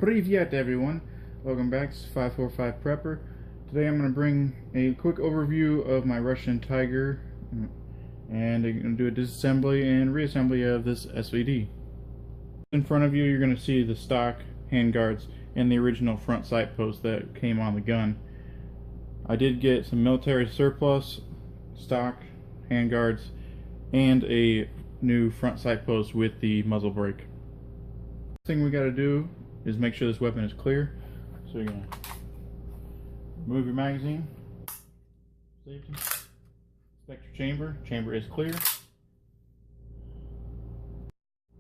Привет everyone, welcome back to 545 Prepper. Today I'm going to bring a quick overview of my Russian Tiger and I'm going to do a disassembly and reassembly of this SVD. In front of you you're going to see the stock handguards and the original front sight post that came on the gun. I did get some military surplus stock handguards and a new front sight post with the muzzle brake. First thing we got to do is make sure this weapon is clear. So you're going to remove your magazine, safety, inspect your chamber. Chamber is clear.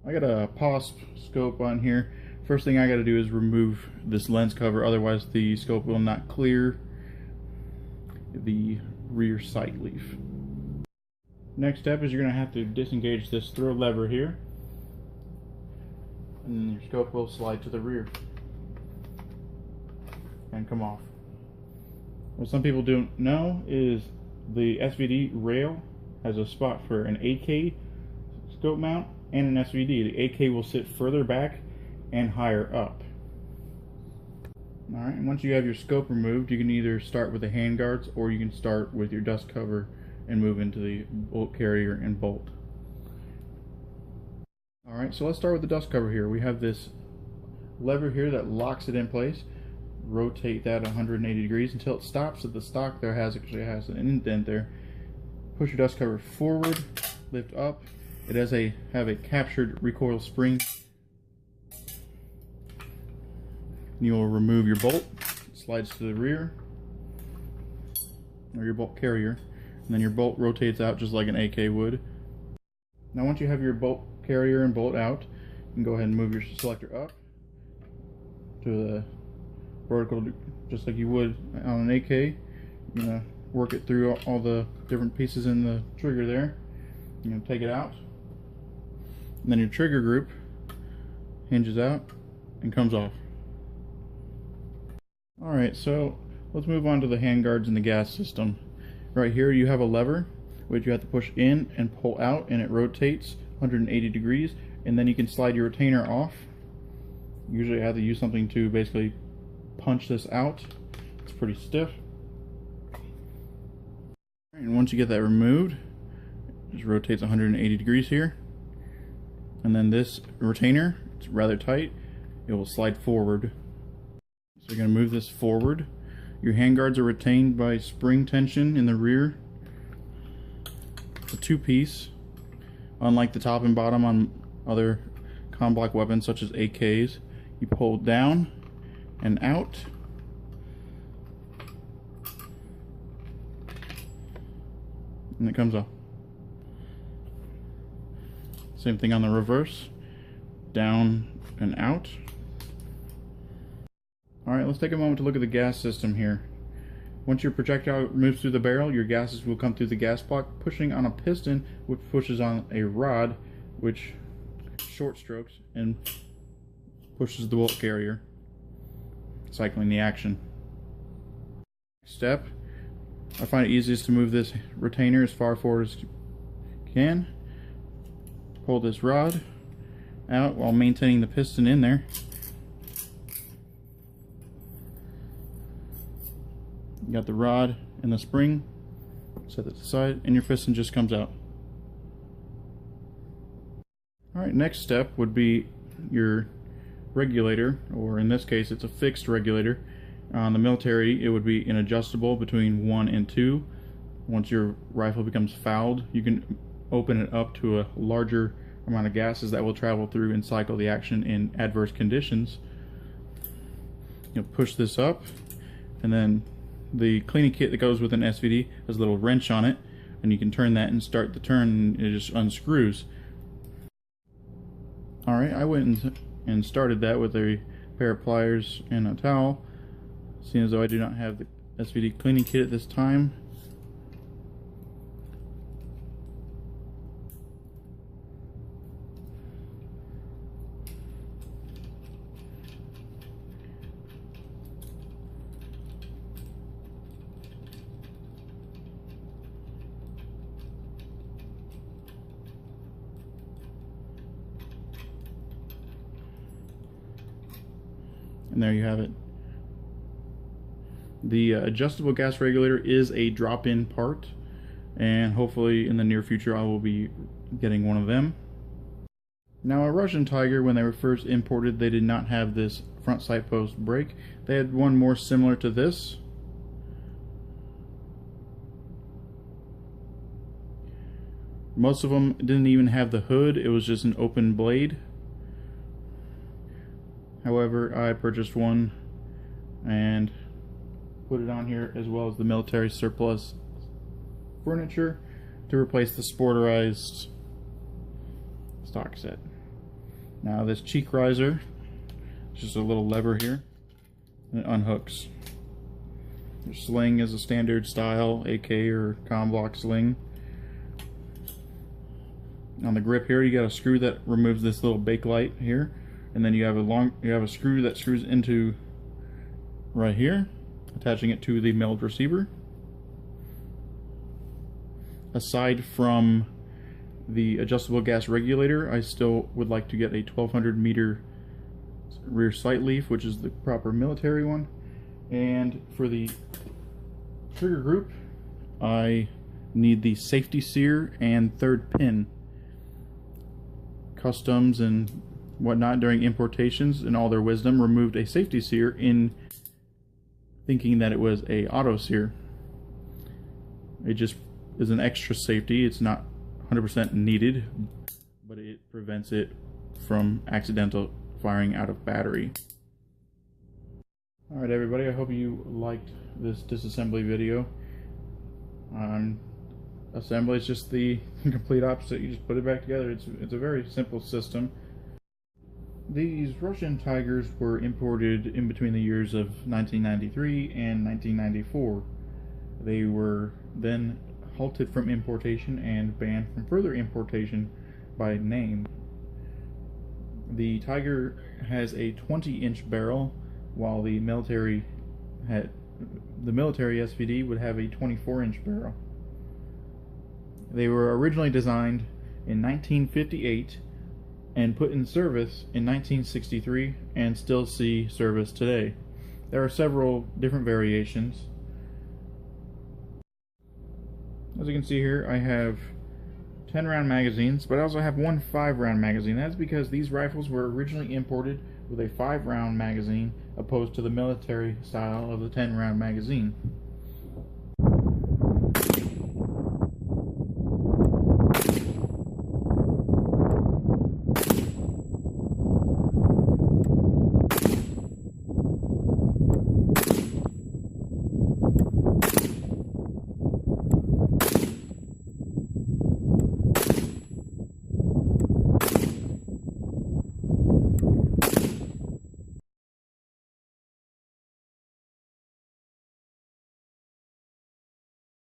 I got a POSP scope on here. First thing I got to do is remove this lens cover, otherwise the scope will not clear the rear sight leaf. Next step is you're going to have to disengage this throw lever here, and then your scope will slide to the rear and come off. What some people don't know is the SVD rail has a spot for an AK scope mount and an SVD. The AK will sit further back and higher up. Alright, and once you have your scope removed, you can either start with the handguards or you can start with your dust cover and move into the bolt carrier and bolt. Alright, so let's start with the dust cover here. We have this lever here that locks it in place. Rotate that 180 degrees until it stops at the stock. There actually has an indent there. Push your dust cover forward, lift up. It has have a captured recoil spring. You'll remove your bolt. It slides to the rear, or your bolt carrier, and then your bolt rotates out just like an AK would. Now once you have your bolt carrier and bolt out, you can go ahead and move your selector up to the vertical, just like you would on an AK. You're gonna work it through all the different pieces in the trigger there. You're gonna take it out, and then your trigger group hinges out and comes off. Alright, so let's move on to the handguards and the gas system. Right here you have a lever which you have to push in and pull out, and it rotates 180 degrees, and then you can slide your retainer off. Usually I have to use something to basically punch this out. It's pretty stiff. And once you get that removed, it just rotates 180 degrees here. And then this retainer, it's rather tight, it will slide forward. So you're going to move this forward. Your handguards are retained by spring tension in the rear. It's a two-piece, unlike the top and bottom on other comblock weapons such as AKs. You pull down and out, and it comes off. Same thing on the reverse, down and out. Alright, let's take a moment to look at the gas system here. Once your projectile moves through the barrel, your gases will come through the gas block, pushing on a piston, which pushes on a rod, which short strokes and pushes the bolt carrier, cycling the action. Step, I find it easiest to move this retainer as far forward as you can. Pull this rod out while maintaining the piston in there. You got the rod and the spring, set that aside, and your piston just comes out. Alright, next step would be your regulator, or in this case it's a fixed regulator. On the military it would be an adjustable between 1 and 2. Once your rifle becomes fouled, you can open it up to a larger amount of gases that will travel through and cycle the action in adverse conditions. You'll push this up, and then the cleaning kit that goes with an SVD has a little wrench on it, and you can turn that and start the turn, and it just unscrews. Alright, I went and started that with a pair of pliers and a towel, seeing as though I do not have the SVD cleaning kit at this time. And there you have it. The adjustable gas regulator is a drop-in part, and hopefully in the near future I will be getting one of them. Now, a Russian Tiger, when they were first imported, they did not have this front sight post brake. They had one more similar to this. Most of them didn't even have the hood, it was just an open blade. However, I purchased one and put it on here, as well as the military surplus furniture, to replace the sporterized stock set. Now, this cheek riser is just a little lever here, and it unhooks. The sling is a standard style AK or comm block sling. On the grip here, you got a screw that removes this little bakelite here, and then you have a screw that screws into right here, attaching it to the milled receiver. Aside from the adjustable gas regulator, I still would like to get a 1200 meter rear sight leaf, which is the proper military one. And for the trigger group, I need the safety sear and third pin. Customs and whatnot during importations, in all their wisdom, removed a safety sear in thinking that it was a auto sear. It just is an extra safety. It's not 100% needed, but it prevents it from accidental firing out of battery. Alright everybody, I hope you liked this disassembly video. Assembly is just the complete opposite. You just put it back together. It's a very simple system. These Russian Tigers were imported in between the years of 1993 and 1994. They were then halted from importation and banned from further importation by name. The Tiger has a 20-inch barrel, while the military SVD would have a 24-inch barrel. They were originally designed in 1958 and put in service in 1963 and still see service today. There are several different variations. As you can see here, I have 10-round magazines, but I also have one 5-round magazine. That's because these rifles were originally imported with a 5-round magazine, opposed to the military style of the 10-round magazine.